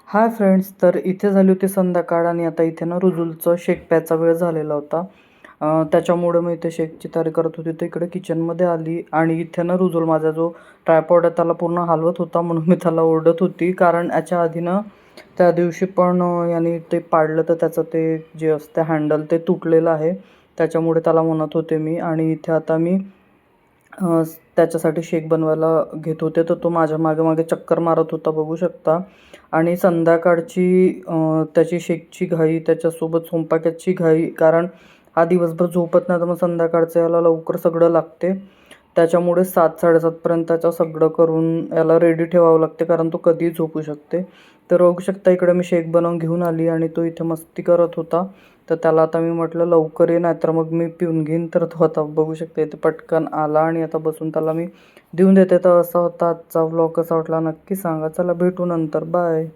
Hi friends, तर इथे झाली होती संध्याकाळ आणि आता इथे ना रुजुलचं शेक प्यायचा वेळ झालेला होता. त्याच्यामुळे मी इथे शेकची तयारी करत होती. तर इकडे किचनमध्ये आली आणि इथे ना रुजुल माझा जो ट्रायपॉड आहे त्याला पूर्ण हलवत होता, म्हणून मी त्याला ओरडत होती. कारण याच्या आधी ना त्या दिवशी पण याने ते पाडलं तर त्याचं ते जे असतं हँडल ते तुटलेलं आहे. त्याच्यामुळे त्याला म्हणत होते मी. आणि इथे आता मी त्याच्यासाठी शेक बनवायला घेत होते, तर तो माझ्या मागे-मागे चक्कर मारत होता, बघू शकता. आणि संध्याकाळची त्याची शेकची घाई, त्याच्यासोबत स्वयंपाकाची घाई, कारण हा दिवसभर झोपत नाही, तर मग संध्याकाळचं याला लवकर सगळं लागते. त्याच्यामुळे 7-7:30 पर्यंत त्याचं सगळं करून याला रेडी ठेवावं लागते, कारण तो कधीही झोपू शकते. तर बघू शकता इकडे मी शेक बनवून घेऊन आली आणि तो इथे मस्ती करत होता. तर त्याला आता मी म्हटलं लवकर ये, नाहीतर मग मी पिऊन घेईन. तर तो आता बघू शकता इथे पटकन आला आणि आता बसून त्याला मी देऊन देते. तर असा होता आजचा व्लॉग. कसा वाटला नक्की सांगा. चला भेटू नंतर. बाय.